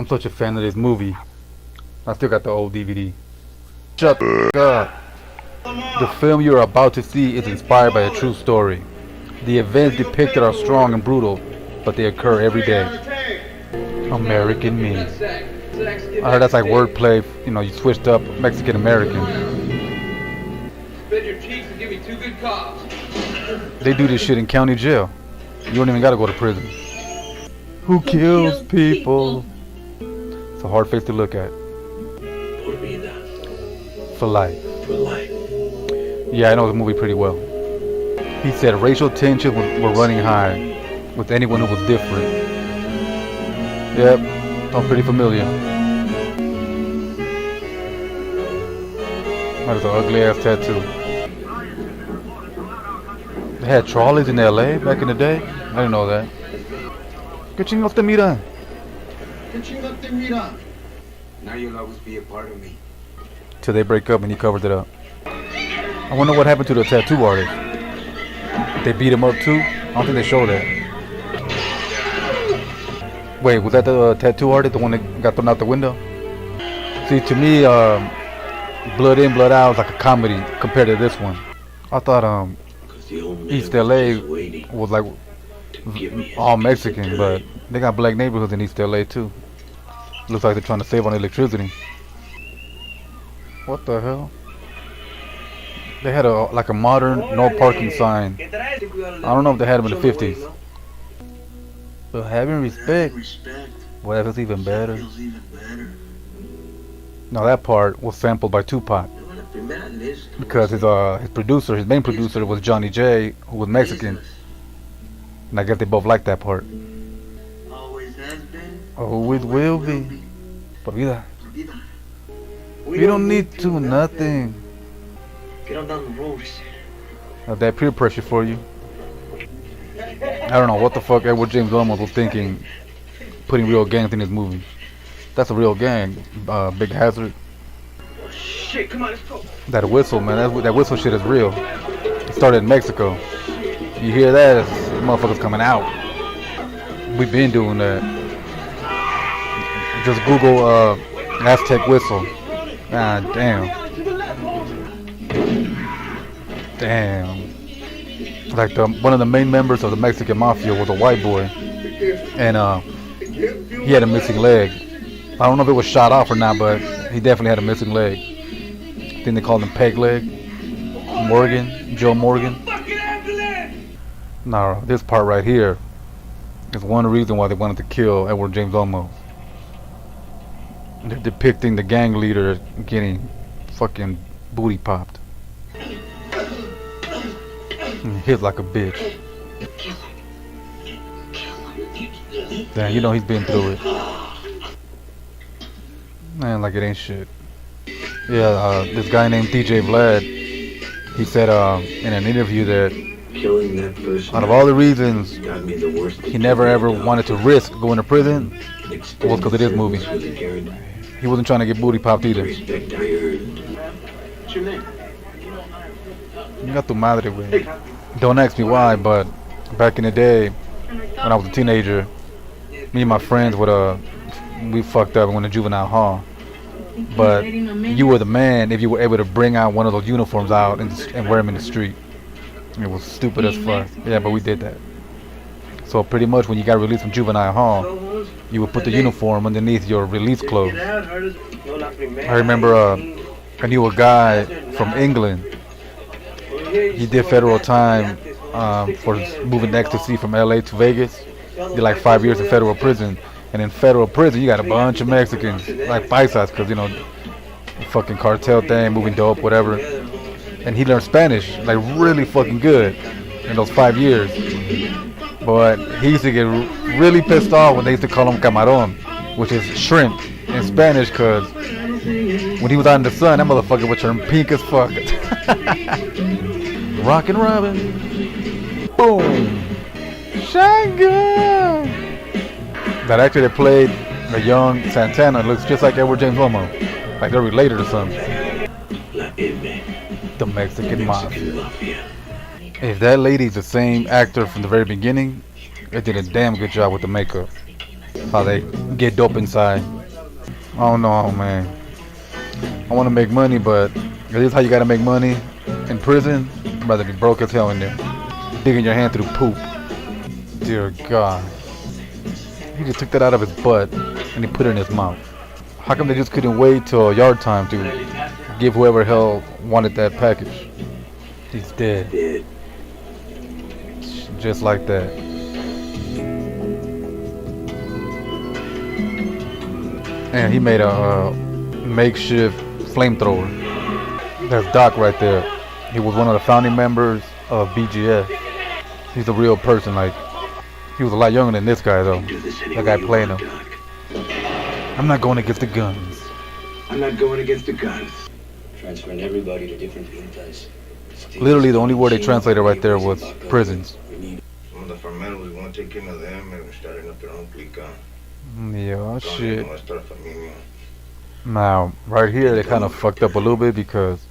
I'm such a fan of this movie. I still got the old DVD. Shut the up. The film you are about to see is inspired by a true story. The events depicted are strong and brutal, but they occur every day. American Me. I heard that's like wordplay, you know, you switched up Mexican American. Spread your cheeks and give me 2 good coughs. They do this shit in county jail. You don't even gotta go to prison. Who kills people? It's a hard face to look at. For life. For life. Yeah, I know the movie pretty well. He said racial tensions were running high with anyone who was different. Yep, I'm pretty familiar. That is an ugly ass tattoo. They had trolleys in LA back in the day? I didn't know that. ¿Qué chingados te mira? Now you'll always be a part of me. Till they break up and he covered it up. I wonder what happened to the tattoo artist. They beat him up too? I don't think they showed that. Wait, was that the tattoo artist, the one that got thrown out the window? See, to me, Blood In, Blood Out is like a comedy compared to this one. I thought East LA was like all Mexican, but they got black neighborhoods in East LA too. Looks like they're trying to save on electricity. What the hell? They had like a modern no parking sign. I don't know if they had them in the 50s. But having respect, well, that feels even better. Now that part was sampled by Tupac, because his producer, his main producer, was Johnny J, who was Mexican, and I guess they both liked that part. Always has been. Always will be. Por vida. We don't need to nothing. Get on down the road. That peer pressure for you. I don't know what the fuck Edward James Olmos was thinking, putting real gangs in his movie. That's a real gang. Big Hazard. Shit, come on, let's go. That whistle, man. That whistle shit is real. It started in Mexico. You hear that? It's motherfuckers coming out. We've been doing that. Just Google Aztec whistle. Ah, damn. Damn. Like one of the main members of the Mexican Mafia was a white boy, and he had a missing leg. I don't know if it was shot off or not, but he definitely had a missing leg. I think they called him Peg Leg. Morgan, Joe Morgan. Now this part right here is one reason why they wanted to kill Edward James Olmos. They're depicting the gang leader getting fucking booty popped. And hit like a bitch. Damn, you know he's been through it. Man, like it ain't shit. Yeah, this guy named DJ Vlad, he said in an interview that Killing that person out of all the reasons got me the worst he never ever wanted to risk going to prison was because of this movie. He wasn't trying to get booty popped either. Respect, I heard. What's your name? You got tu madre, güey. Don't ask me why, but back in the day, when I was a teenager, me and my friends would we fucked up and went to juvenile hall. But you were the man if you were able to bring out one of those uniforms out and wear them in the street. It was stupid as fuck. Yeah, but we did that. So pretty much when you got released from juvenile hall, you would put the uniform underneath your release clothes. I remember I knew a guy from England. He did federal time for moving ecstasy from LA to Vegas. Did like 5 years in federal prison. And in federal prison, you got a bunch of Mexicans, like paisas, because, you know, fucking cartel thing, moving dope, whatever. And he learned Spanish, like really fucking good in those 5 years. But he used to get really pissed off when they used to call him camarón, which is shrimp in Spanish, because when he was out in the sun, that motherfucker would turn pink as fuck. Rockin' Robin. Boom. Shotgun. That actor that played a young Santana looks just like Edward James Olmos. Like they're related or something. The Mexican Mafia. If that lady's the same actor from the very beginning, they did a damn good job with the makeup. How they get dope inside. I don't know, man. I want to make money, but this is how you gotta make money in prison. I'd rather be broke as hell in there, digging your hand through poop. Dear God, he just took that out of his butt and he put it in his mouth. How come they just couldn't wait till yard time to give whoever hell wanted that package? He's dead. Dead. Just like that. And he made a makeshift flamethrower. That's Doc right there. He was one of the founding members of BGS. He's a real person. Like, he was a lot younger than this guy though. That guy playing him. I'm not going against the guns. I'm not going against the guns. Transferring everybody to different pintas. Literally, the only word they translated right there was prisons. Some of the fermentos, we want to take care of them and we're starting up their own clica. Yeah, shit. Nuestra familia. Now, right here, they kind of fucked up a little bit because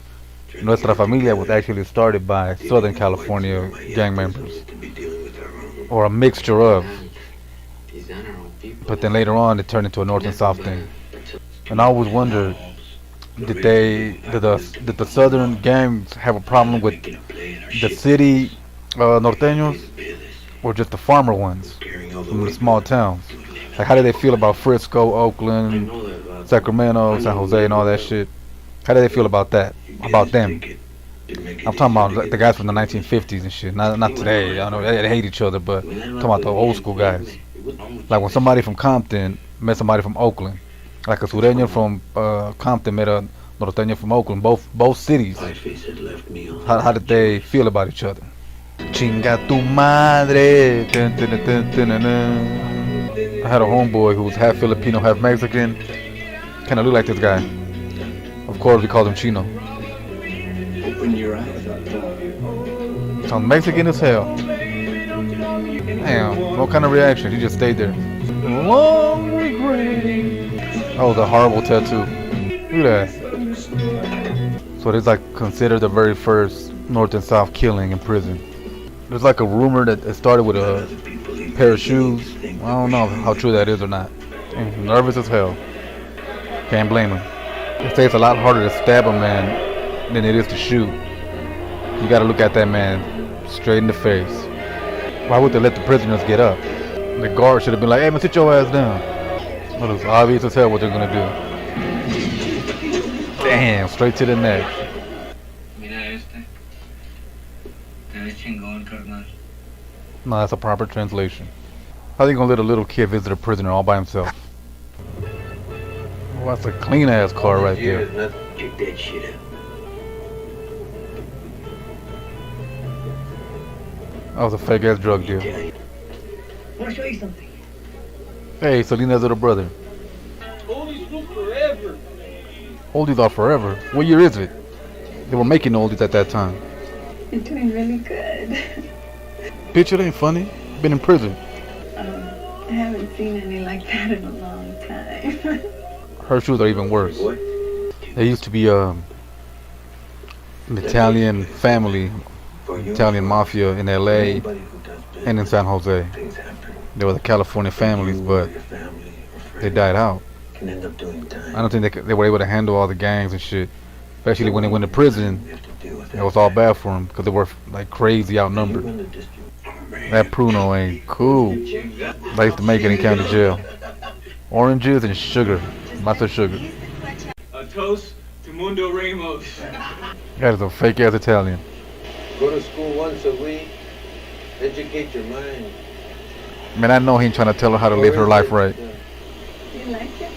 Nuestra Familia was actually started by Southern California gang members, or a mixture of. But then later on, it turned into a North and South thing. And I always wondered, did the Southern gangs have a problem with the city norteños, or just the farmer ones from the small towns? Like, how do they feel about Frisco, Oakland, Sacramento, San Jose, and all that shit? How do they feel about that? About them? I'm talking about the guys from the 1950s and shit. Not today. I know they hate each other, but I'm talking about the old school guys. Like when somebody from Compton met somebody from Oakland, like a sureño from Compton met a norteño from Oakland, both cities. How did they feel about each other? Chinga tu madre. Dun, dun, dun, dun, dun, dun, dun. I had a homeboy who was half Filipino, half Mexican. Kind of looked like this guy. Of course, we called him Chino. Open your eyes. Sounds Mexican as hell. Damn, what kind of reaction? He just stayed there. Long regret. That was a horrible tattoo. Look at that. So it's like considered the very first North and South killing in prison. There's like a rumor that it started with a pair of shoes. I don't know how true that is or not. I'm nervous as hell. Can't blame him. They say it's a lot harder to stab a man than it is to shoot. You gotta look at that man straight in the face. Why would they let the prisoners get up? The guard should have been like, hey man, sit your ass down. Well, it's obvious as hell what they're gonna do. Damn, straight to the neck. No, that's a proper translation. How are you gonna let a little kid visit a prisoner all by himself? Well, that's a clean ass car right there. Kick that shit out. That was a fake ass drug deal. I want to show you something. Hey, Selena's little brother. Oldies look forever. Oldies are forever. What year is it? They were making oldies at that time. You're doing really good. Bitch, it ain't funny. Been in prison. I haven't seen any like that in a long time. Her shoes are even worse. There used to be an Italian family, Italian Mafia in LA and in San Jose. They were the California families, but they died out. I don't think they were able to handle all the gangs and shit. Especially when they went to prison, it was all bad for them because they were like crazy outnumbered. That Pruno ain't cool. I used to make it in county jail. Oranges and sugar. Lots of sugar. A toast to Mundo Ramos. That is a fake ass Italian. Go to school once a week. Educate your mind. Man, I know he ain't trying to tell her how to live her life right. You like it?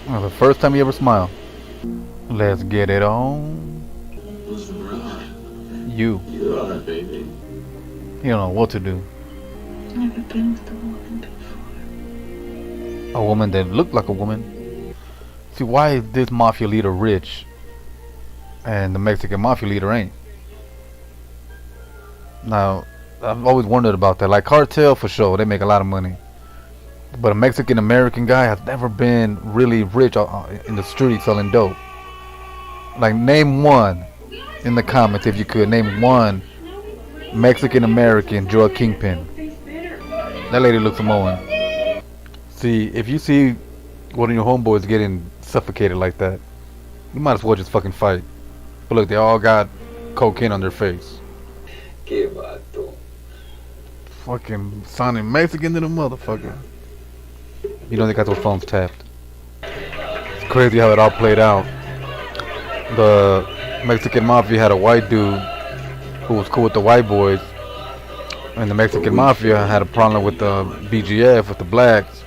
Well, the first time you ever smile. Let's get it on. You. You're alright, baby. You don't know what to do. Never been with a woman before. A woman that looked like a woman. See, why is this mafia leader rich and the Mexican mafia leader ain't? Now, I've always wondered about that. Like cartel, for sure, they make a lot of money. But a Mexican American guy has never been really rich in the street selling dope. Like, name one in the comments if you could. Name one Mexican American drug kingpin. That lady looks Samoan. See, if you see one of your homeboys getting suffocated like that, you might as well just fucking fight. But look, they all got cocaine on their face. Que vato. Fucking sounding Mexican to the motherfucker. You know they got those phones tapped. It's crazy how it all played out. The Mexican Mafia had a white dude who was cool with the white boys, and the Mexican Mafia had a problem with the BGF, with the blacks.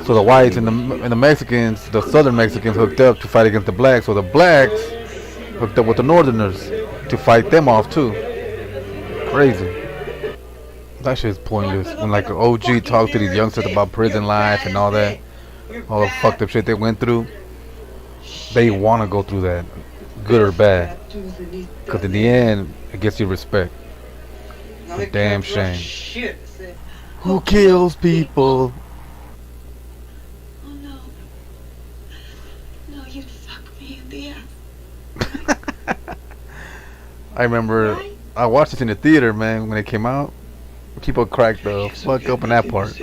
So the whites and the Mexicans, the southern Mexicans, hooked up to fight against the blacks. So the blacks hooked up with the northerners to fight them off too. Crazy. That shit is pointless. When like an OG talks to these youngsters about prison life and all that, all the fucked up shit they went through, they want to go through that, good or bad. Because in the end, it gets you respect. A damn shame. Who kills people? Oh no. No, you'd fuck me in the ass. I remember I watched this in the theater, man, when it came out. People cracked the fuck up in that part.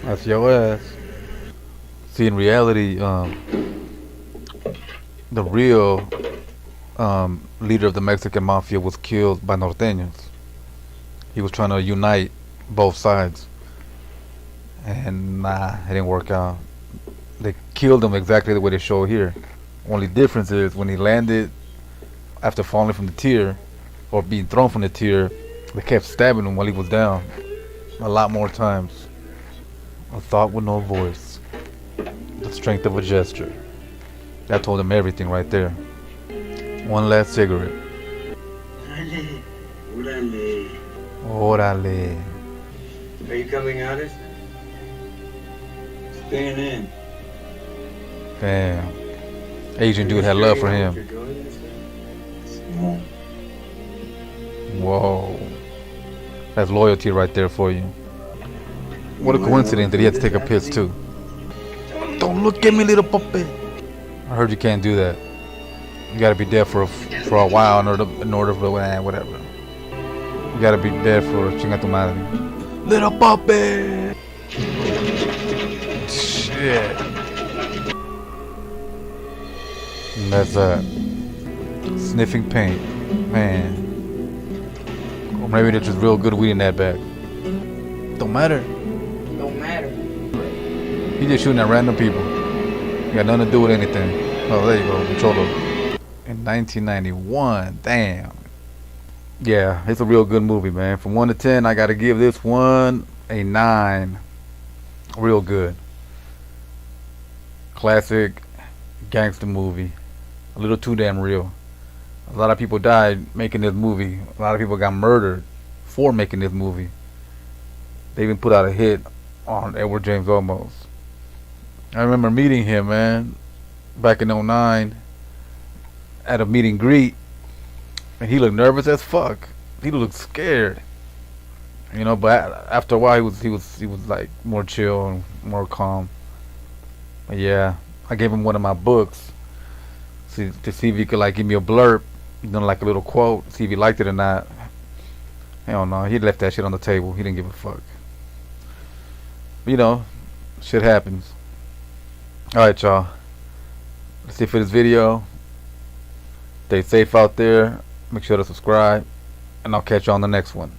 That's your ass. See, in reality, the real leader of the Mexican Mafia was killed by norteños. He was trying to unite both sides, and nah, it didn't work out. They killed him exactly the way they show here. Only difference is when he landed after falling from the tier or being thrown from the tier, they kept stabbing him while he was down a lot more times. A thought with no voice, the strength of a gesture. That told him everything right there. One last cigarette. Orale. Are you coming out? Staying in. Damn. Asian dude had love for him. No. Whoa. That's loyalty right there for you. What a coincidence that he had to take a piss too. Don't look at me, little puppy. I heard you can't do that. You gotta be dead for a while in order for whatever. You gotta be dead for chinga tu madre. Little puppy. Shit. And that's that. Sniffing paint, man. Or maybe there's just real good weed in that bag. Don't matter. Don't matter. He just shooting at random people. You got nothing to do with anything. Oh, there you go, Cholo. In 1991, damn. Yeah, it's a real good movie, man. From 1 to 10, I gotta give this one a 9. Real good. Classic gangster movie. A little too damn real. A lot of people died making this movie. A lot of people got murdered for making this movie. They even put out a hit on Edward James Olmos. I remember meeting him, man, back in 09 at a meet and greet, and he looked nervous as fuck. He looked scared, you know. But after a while, he was like more chill and more calm. But yeah, I gave him one of my books to see if he could like give me a blurb, you know, like a little quote, see if he liked it or not. Hell no, he left that shit on the table. He didn't give a fuck. But, you know, shit happens. Alright, y'all. That's it for this video. Stay safe out there. Make sure to subscribe. And I'll catch you on the next one.